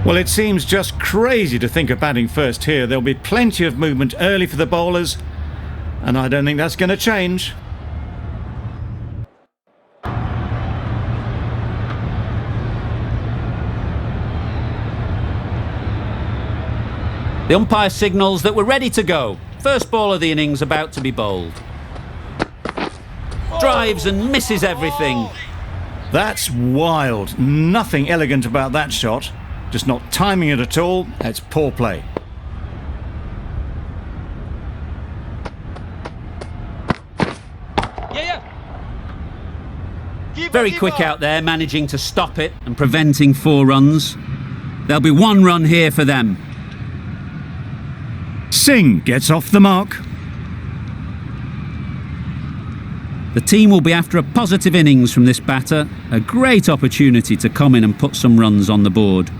Well, it seems just crazy to think of batting first here. There'll be plenty of movement early for the bowlers, and I don't think that's going to change. The umpire signals that we're ready to go. First ball of the innings about to be bowled. Drives and misses everything. That's wild. Nothing elegant about that shot. Just not timing it at all. It's poor play. Very quick out there, managing to stop it and preventing 4 runs. There'll be 1 run here for them. Singh gets off the mark. The team will be after a positive innings from this batter. A great opportunity to come in and put some runs on the board.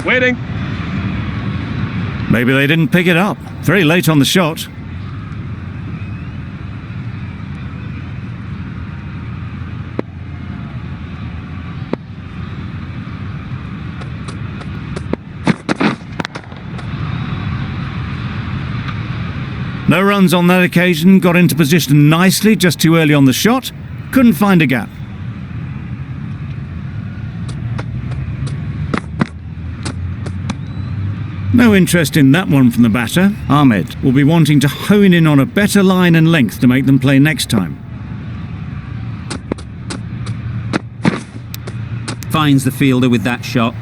Waiting. Maybe they didn't pick it up. Very late on the shot. No runs on that occasion. Got into position nicely, just too early on the shot. Couldn't find a gap. No interest in that one from the batter. Ahmed will be wanting to hone in on a better line and length to make them play next time. Finds the fielder with that shot.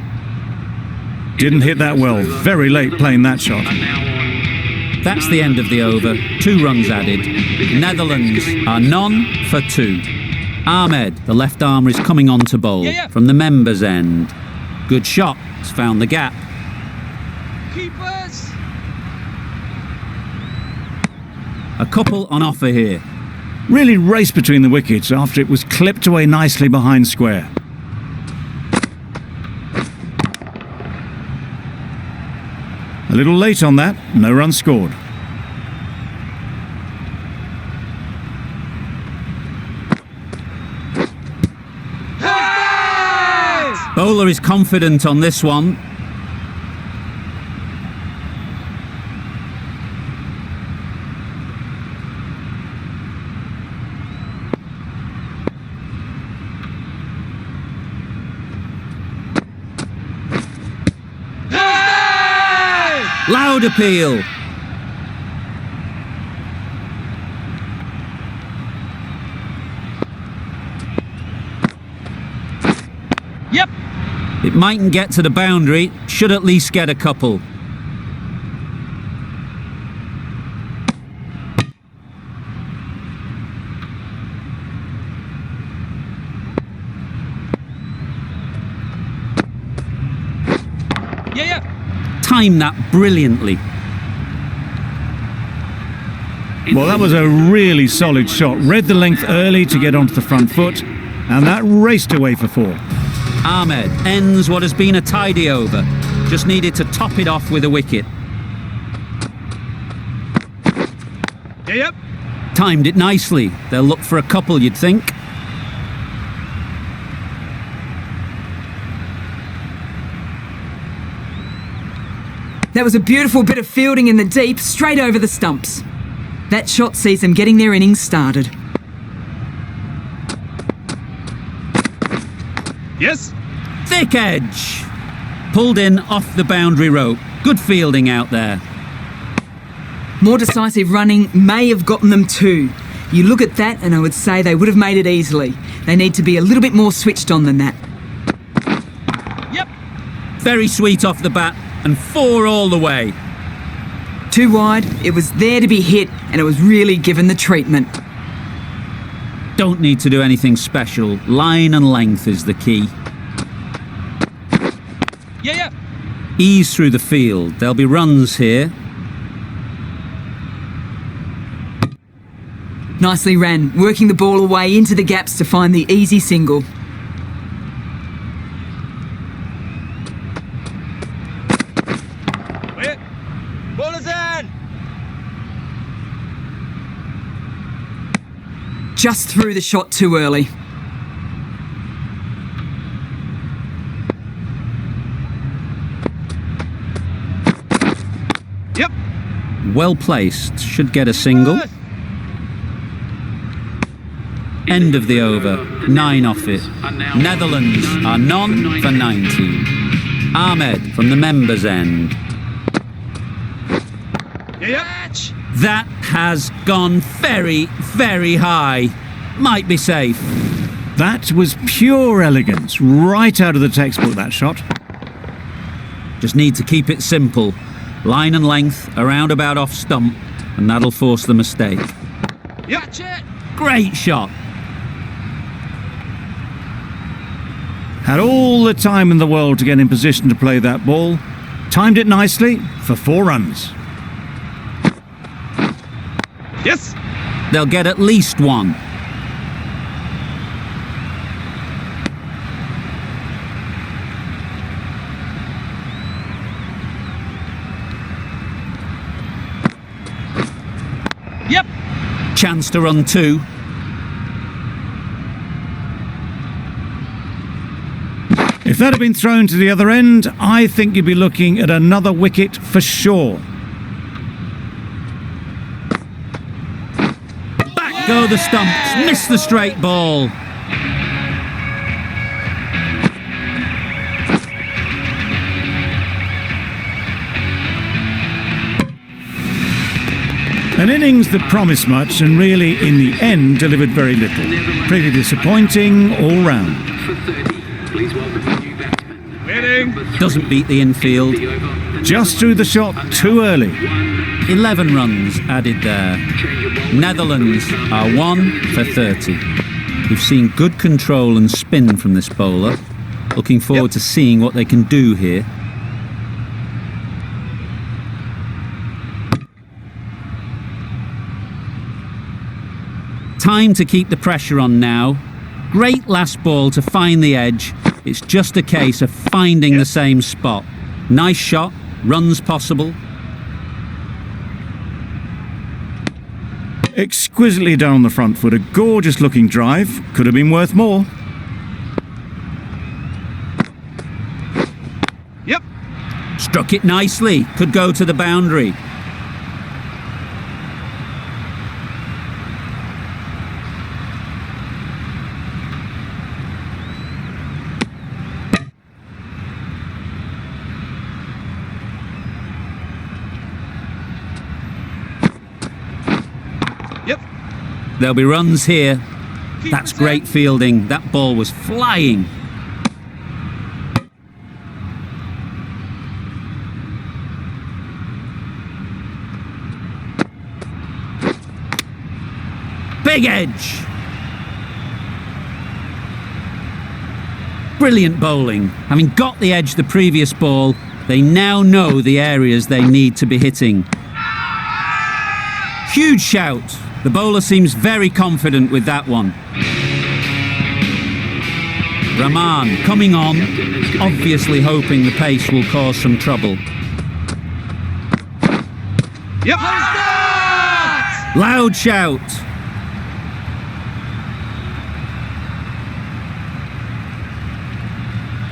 Didn't hit that well. Very late playing that shot. That's the end of the over. 2 runs added. Netherlands are none for 2. Ahmed, the left armer, is coming on to bowl from the members' end. Good shot. Has found the gap. Keepers! A couple on offer here. Really raced between the wickets after it was clipped away nicely behind square. A little late on that, no run scored. Bowler is confident on this one. Loud appeal. Yep. It mightn't get to the boundary, should at least get a couple. Timed that brilliantly. Well, that was a really solid shot. Read the length early to get onto the front foot, and that raced away for 4. Ahmed ends what has been a tidy over. Just needed to top it off with a wicket. Yep. Timed it nicely. They'll look for a couple, you'd think. That was a beautiful bit of fielding in the deep, straight over the stumps. That shot sees them getting their innings started. Yes. Thick edge. Pulled in off the boundary rope. Good fielding out there. More decisive running may have gotten them 2. You look at that and I would say they would have made it easily. They need to be a little bit more switched on than that. Yep. Very sweet off the bat and 4 all the way. Too wide, it was there to be hit and it was really given the treatment. Don't need to do anything special. Line and length is the key. Yeah. Ease through the field. There'll be runs here. Nicely ran, working the ball away into the gaps to find the easy single. just threw the shot too early. Yep. Well placed, should get a single. End of the over, 9 off it. Netherlands are none for 19. Ahmed from the members' end. Yeah, yep. That has gone very, very high. Might be safe. That was pure elegance, right out of the textbook, that shot. Just need to keep it simple. Line and length, around about off stump, and that'll force the mistake. Yep. Great shot. Had all the time in the world to get in position to play that ball. Timed it nicely for 4 runs. Yes. They'll get at least 1. Yep. Chance to run 2. If that had been thrown to the other end, I think you'd be looking at another wicket for sure. Back go the stumps. Miss the straight ball. An innings that promised much and really, in the end, delivered very little. Pretty disappointing all round. Winning. Doesn't beat the infield. Just threw the shot too early. 11 runs added there. Netherlands are 1 for 30. We've seen good control and spin from this bowler. Looking forward to seeing what they can do here. Time to keep the pressure on now. Great last ball to find the edge. It's just a case of finding the same spot. Nice shot, runs possible. Exquisitely down the front foot, a gorgeous looking drive. Could have been worth more. Yep. Struck it nicely, could go to the boundary. Yep. There'll be runs here. That's great fielding. That ball was flying. Big edge. Brilliant bowling. Having got the edge the previous ball, they now know the areas they need to be hitting. Huge shout. The bowler seems very confident with that one. Rahman coming on, obviously hoping the pace will cause some trouble. Yep. Loud shout.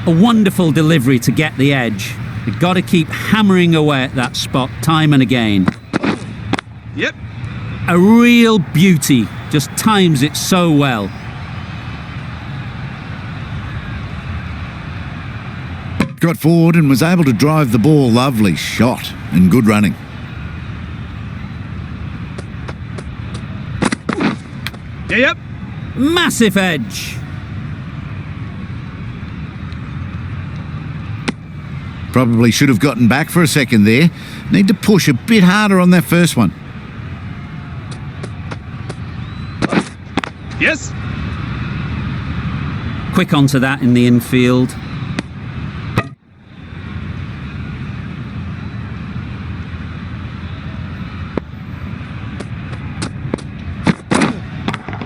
A wonderful delivery to get the edge. You've got to keep hammering away at that spot time and again. Yep. A real beauty, just times it so well. Got forward and was able to drive the ball. Lovely shot and good running. Yeah, yep. Massive edge. Probably should have gotten back for a second there. Need to push a bit harder on that first one. Yes. Quick onto that in the infield.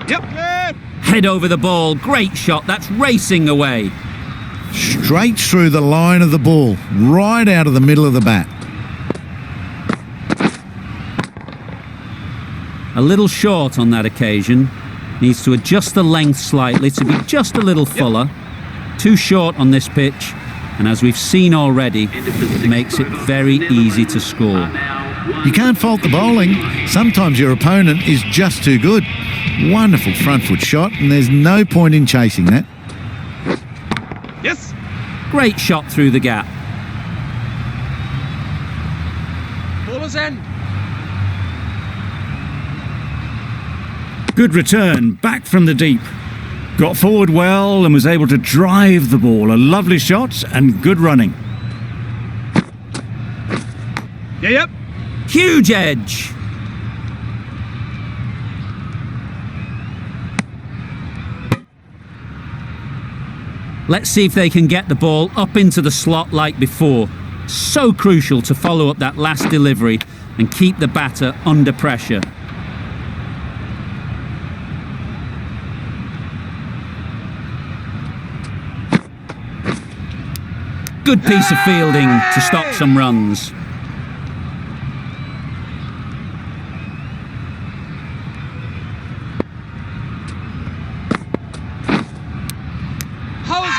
Yep. Head over the ball. Great shot. That's racing away. Straight through the line of the ball, right out of the middle of the bat. A little short on that occasion. Needs to adjust the length slightly to be just a little fuller. Too short on this pitch, and as we've seen already, it makes it very easy to score. You can't fault the bowling. Sometimes your opponent is just too good. Wonderful front foot shot, and there's no point in chasing that. Yes. Great shot through the gap. Ballers end. Good return, back from the deep. Got forward well and was able to drive the ball. A lovely shot and good running. Yep. Huge edge. Let's see if they can get the ball up into the slot like before. So crucial to follow up that last delivery and keep the batter under pressure. Good piece of fielding to stop some runs.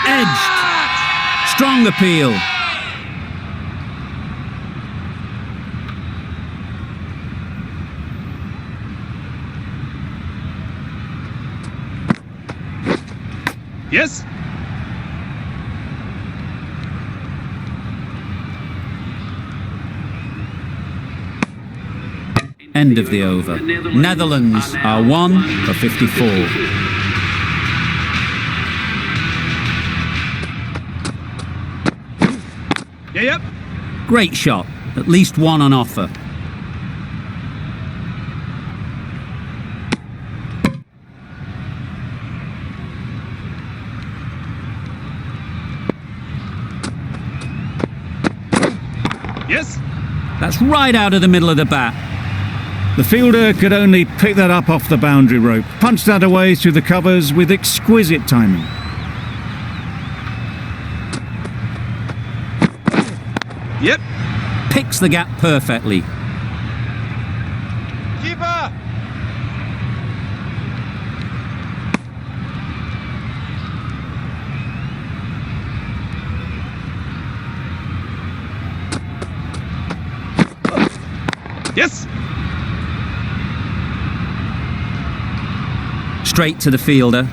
Edged. Strong appeal. Yes. End of the over. Netherlands are 1 for 54. Yep. Great shot. At least one on offer. Yes. That's right out of the middle of the bat. The fielder could only pick that up off the boundary rope. Punched that away through the covers with exquisite timing. Yep. Picks the gap perfectly. Keeper. Yes. Straight to the fielder.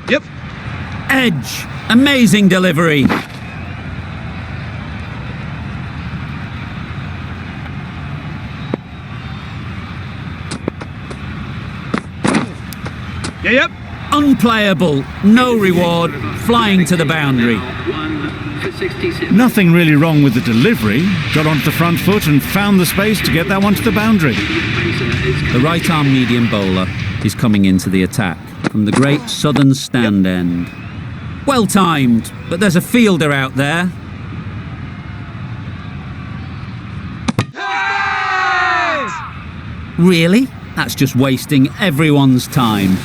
Yep. Edge. Amazing delivery. Yep. Unplayable. No reward. Flying to the boundary. Nothing really wrong with the delivery. Got onto the front foot and found the space to get that one to the boundary. The right arm medium bowler is coming into the attack from the great southern stand end. Well timed, but there's a fielder out there. Really? That's just wasting everyone's time.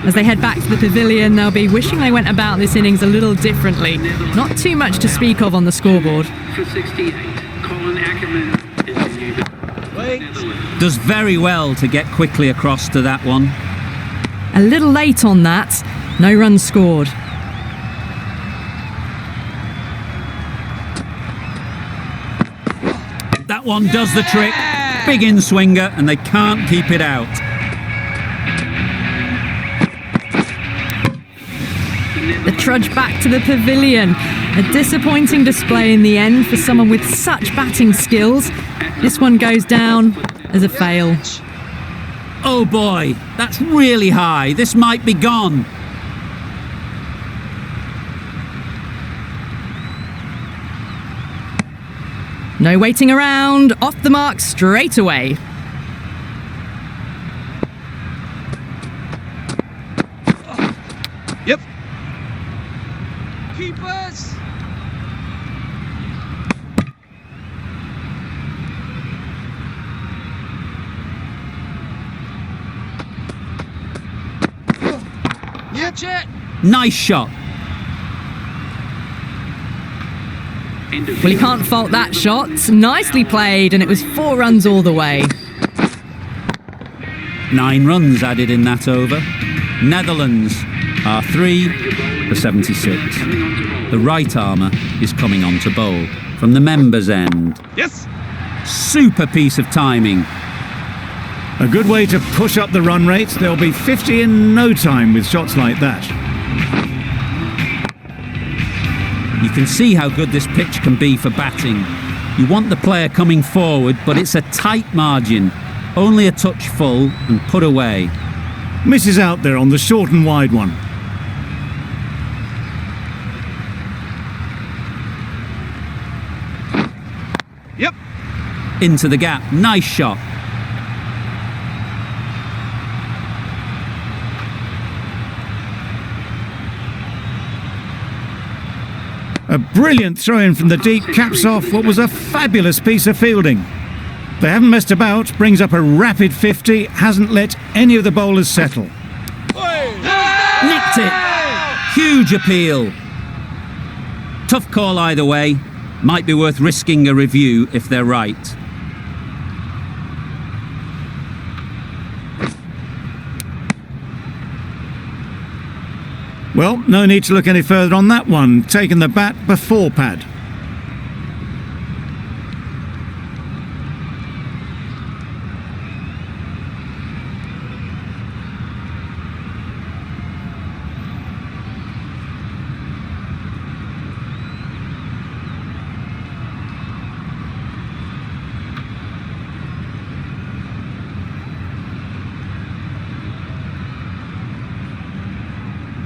As they head back to the pavilion, they'll be wishing they went about this innings a little differently. Not too much to speak of on the scoreboard. For 68, Colin Ackerman is the new Netherlands. Does very well to get quickly across to that one. A little late on that. No runs scored. That one does the trick. Big in swinger, and they can't keep it out. The trudge back to the pavilion. A disappointing display in the end for someone with such batting skills. This one goes down as a fail. Oh boy, that's really high. This might be gone. No waiting around. Off the mark straight away. Yep. Keepers. Catch it. Nice shot. Well, you can't fault that shot. Nicely played, and it was 4 runs all the way. 9 runs added in that over. Netherlands are 3 for 76. The right armour is coming on to bowl from the members' end. Yes. Super piece of timing. A good way to push up the run rate. They'll be 50 in no time with shots like that. You can see how good this pitch can be for batting. You want the player coming forward, but it's a tight margin. Only a touch full and put away. Misses out there on the short and wide one. Yep. Into the gap. Nice shot. A brilliant throw-in from the deep caps off what was a fabulous piece of fielding. They haven't messed about, brings up a rapid 50, hasn't let any of the bowlers settle. Nicked it. Huge appeal. Tough call either way. Might be worth risking a review if they're right. Well, no need to look any further on that one. Taking the bat before pad.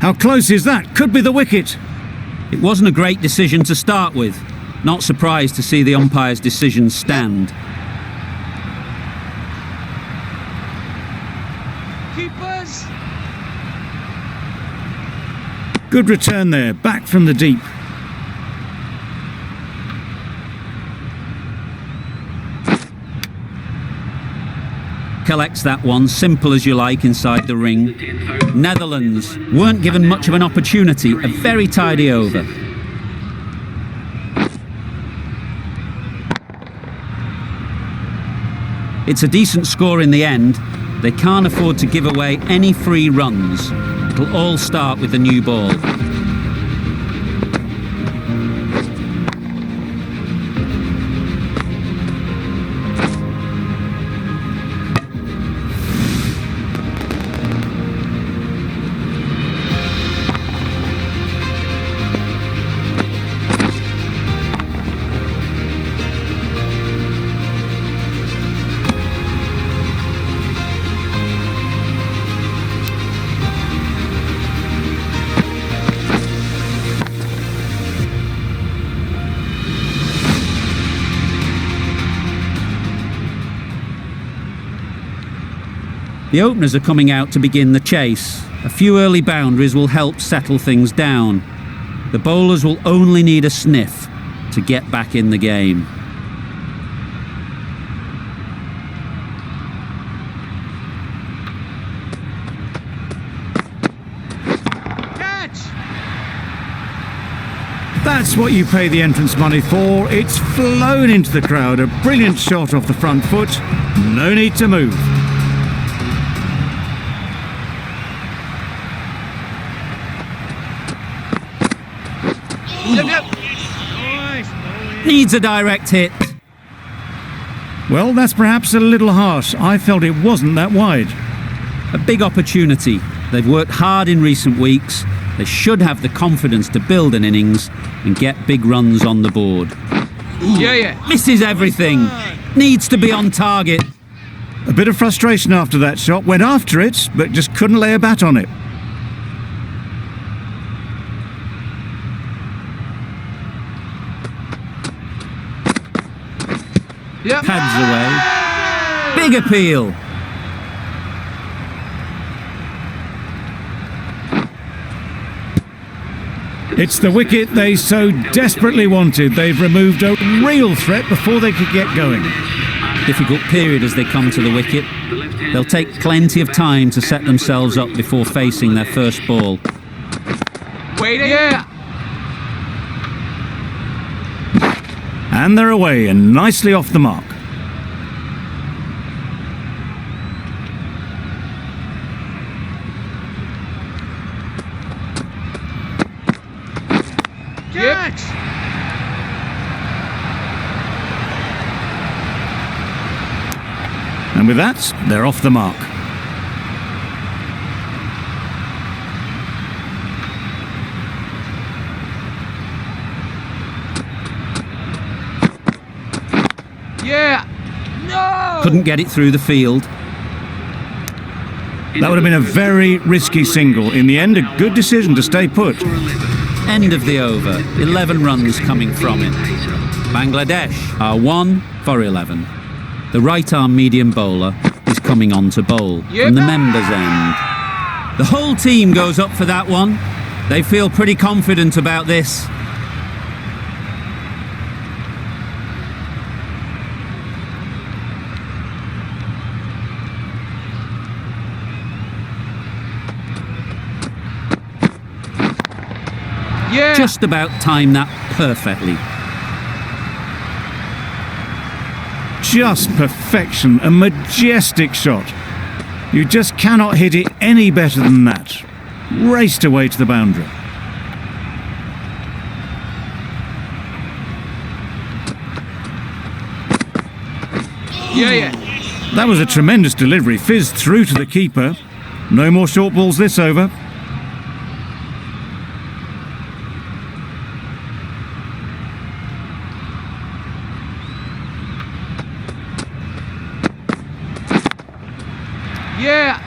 How close is that? Could be the wicket. It wasn't a great decision to start with. Not surprised to see the umpire's decision stand. Keepers. Good return there, back from the deep. Collects that one, simple as you like, inside the ring. Netherlands weren't given much of an opportunity, a very tidy over. It's a decent score in the end. They can't afford to give away any free runs. It'll all start with the new ball. The openers are coming out to begin the chase. A few early boundaries will help settle things down. The bowlers will only need a sniff to get back in the game. Catch. That's what you pay the entrance money for. It's flown into the crowd. A brilliant shot off the front foot. No need to move. Yep. Nice. Needs a direct hit. Well, that's perhaps a little harsh. I felt it wasn't that wide. A big opportunity. They've worked hard in recent weeks. They should have the confidence to build an innings and get big runs on the board. Yeah. Misses everything. Needs to be on target. A bit of frustration after that shot. Went after it, but just couldn't lay a bat on it. Yep. Pads away. Big appeal. It's the wicket they so desperately wanted. They've removed a real threat before they could get going. Difficult period as they come to the wicket. They'll take plenty of time to set themselves up before facing their first ball. Waiting. Yeah. And they're away and nicely off the mark. Catch! And with that, they're off the mark. Yeah! No! Couldn't get it through the field. That would have been a very risky single. In the end, a good decision to stay put. End of the over. 11 runs coming from it. Bangladesh are 1 for 11. The right-arm medium bowler is coming on to bowl from the members' end. The whole team goes up for that one. They feel pretty confident about this. Yeah! Just about timed that perfectly. Just perfection, a majestic shot. You just cannot hit it any better than that. Raced away to the boundary. Yeah. That was a tremendous delivery, fizzed through to the keeper. No more short balls this over. Yeah!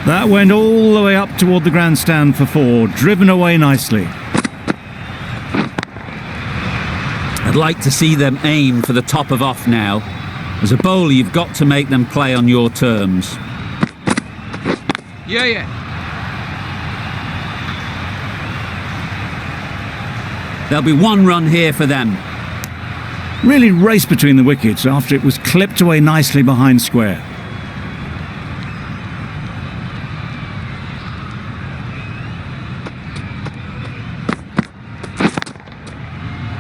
That went all the way up toward the grandstand for 4, driven away nicely. I'd like to see them aim for the top of off now. As a bowler, you've got to make them play on your terms. Yeah. There'll be 1 run here for them. Really raced between the wickets after it was clipped away nicely behind square.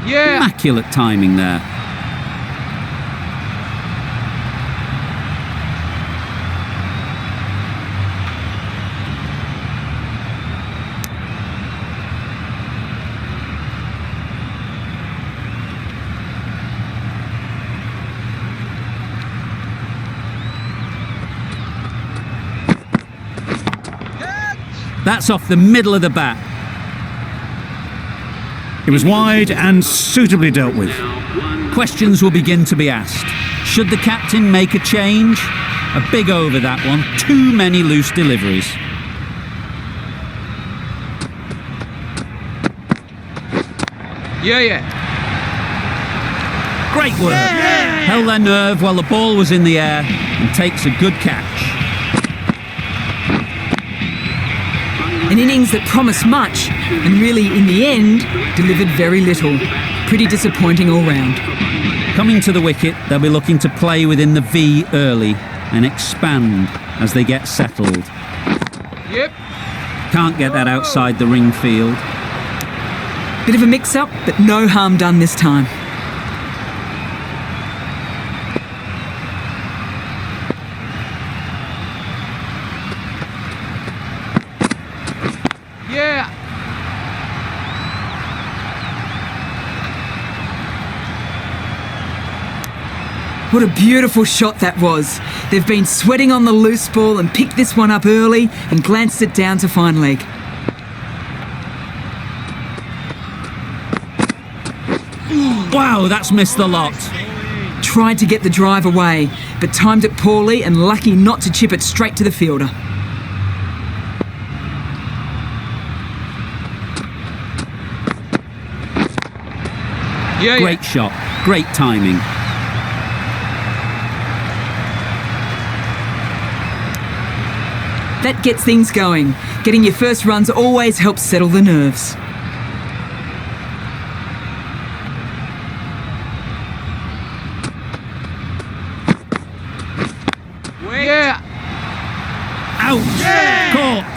Yeah! Immaculate timing there. That's off the middle of the bat. It was wide and suitably dealt with. Questions will begin to be asked. Should the captain make a change? A big over that one. Too many loose deliveries. Yeah. Great work. Held their nerve while the ball was in the air and takes a good catch. An innings that promised much and really, in the end, delivered very little. Pretty disappointing all round. Coming to the wicket, they'll be looking to play within the V early and expand as they get settled. Yep. Can't get that outside the ring field. Bit of a mix-up, but no harm done this time. Yeah! What a beautiful shot that was. They've been sweating on the loose ball and picked this one up early and glanced it down to fine leg. Wow, that's missed the lot. Tried to get the drive away, but timed it poorly and lucky not to chip it straight to the fielder. Yeah. Great shot, great timing. That gets things going. Getting your first runs always helps settle the nerves. Yeah! Out! Caught!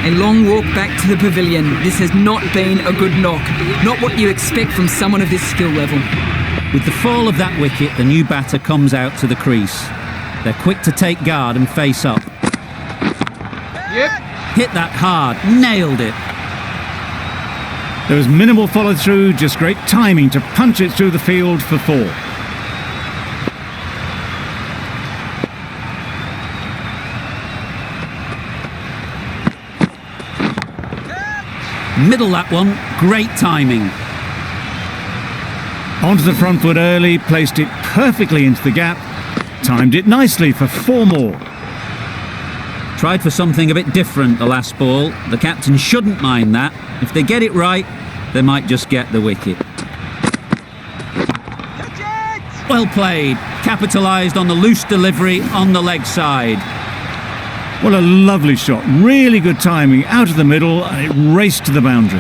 A long walk back to the pavilion. This has not been a good knock. Not what you expect from someone of this skill level. With the fall of that wicket, the new batter comes out to the crease. They're quick to take guard and face up. Yep. Hit that hard, nailed it. There was minimal follow-through, just great timing to punch it through the field for 4. Middle that one, great timing. Onto the front foot early, placed it perfectly into the gap, timed it nicely for 4 more. Tried for something a bit different the last ball. The captain shouldn't mind that. If they get it right, they might just get the wicket. Well played. Capitalised on the loose delivery on the leg side. What a lovely shot. Really good timing out of the middle, and it raced to the boundary.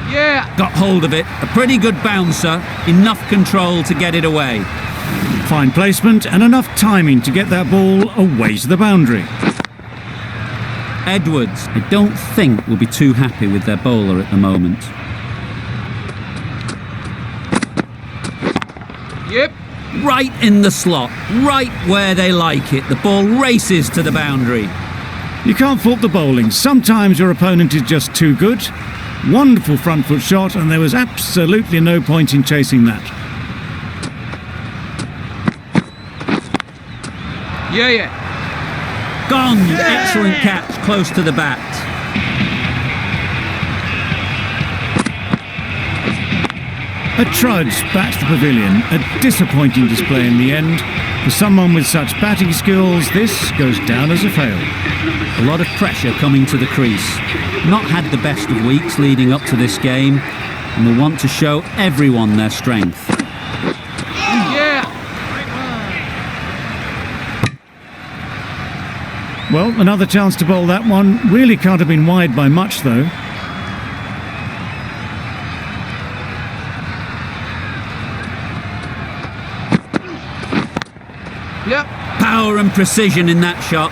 Yeah. Got hold of it. A pretty good bouncer. Enough control to get it away. Fine placement and enough timing to get that ball away to the boundary. Edwards, I don't think, will be too happy with their bowler at the moment. Yep. Right in the slot, right where they like it. The ball races to the boundary. You can't fault the bowling. Sometimes your opponent is just too good. Wonderful front foot shot, and there was absolutely no point in chasing that. Yeah, yeah. Gone! Excellent catch, close to the bat. A trudge back to the pavilion. A disappointing display in the end. For someone with such batting skills, this goes down as a fail. A lot of pressure coming to the crease. Not had the best of weeks leading up to this game, and will want to show everyone their strength. Yeah. Well, another chance to bowl that one. Really can't have been wide by much, though. Yep. Power and precision in that shot.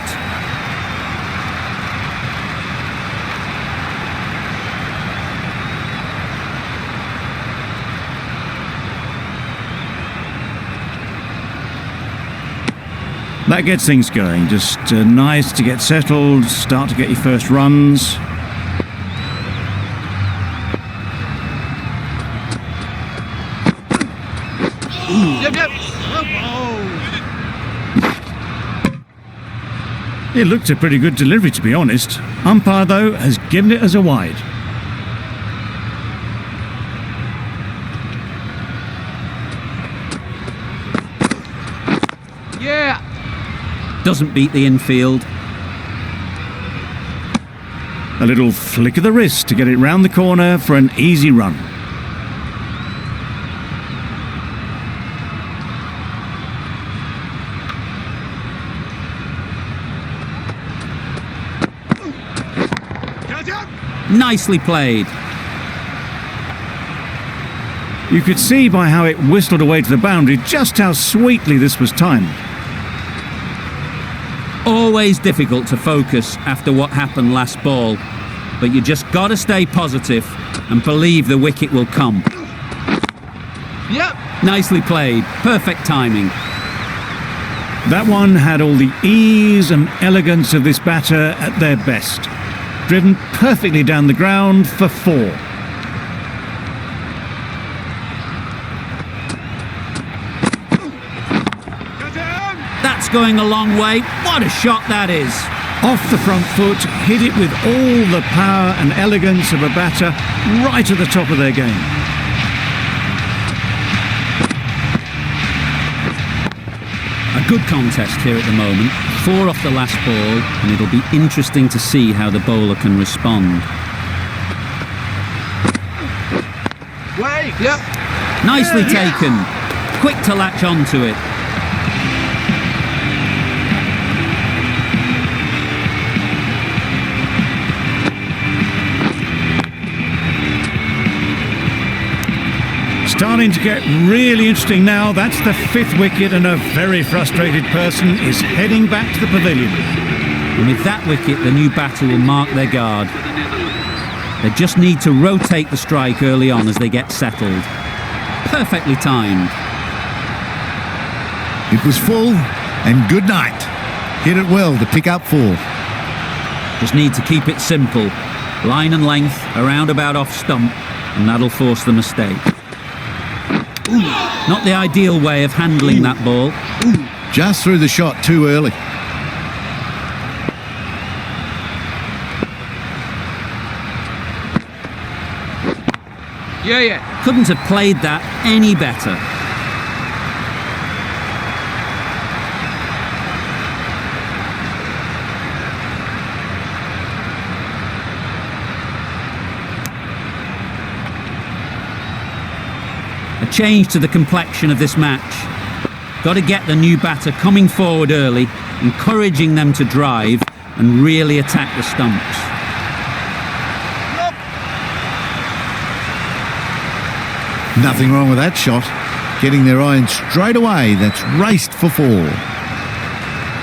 That gets things going. Just nice to get settled, start to get your first runs. Yep, yep. It looked a pretty good delivery, to be honest. Umpire, though, has given it as a wide. Yeah. Doesn't beat the infield. A little flick of the wrist to get it round the corner for an easy run. Nicely played. You could see by how it whistled away to the boundary just how sweetly this was timed. Always difficult to focus after what happened last ball, but you just got to stay positive and believe the wicket will come. Yep. Nicely played. Perfect timing. That one had all the ease and elegance of this batter at their best. Driven perfectly down the ground for 4. That's going a long way. What a shot that is. Off the front foot, hit it with all the power and elegance of a batter right at the top of their game. A good contest here at the moment. 4 off the last ball, and it'll be interesting to see how the bowler can respond. Wait. Yep. Nicely taken. Quick to latch onto it. starting to get really interesting now. That's the 5th wicket, and a very frustrated person is heading back to the pavilion. And with that wicket, the new batter will mark their guard. They just need to rotate the strike early on as they get settled. Perfectly timed. It was full, and good night. Hit it well to pick up 4. Just need to keep it simple. Line and length, around about off stump, and that'll force the mistake. Not the ideal way of handling that ball. Just threw the shot too early. Yeah. Couldn't have played that any better. A change to the complexion of this match. Got to get the new batter coming forward early, encouraging them to drive and really attack the stumps. Nothing wrong with that shot. Getting their iron straight away. That's raced for 4.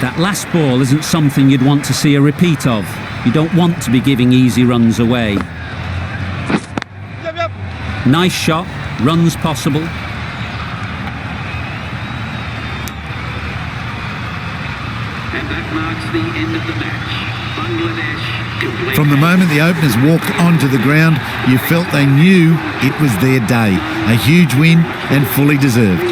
That last ball isn't something you'd want to see a repeat of. You don't want to be giving easy runs away. Yep. Nice shot, runs possible. And that marks the end of the match. Bangladesh complete. From the moment the openers walked onto the ground, you felt they knew it was their day. A huge win and fully deserved.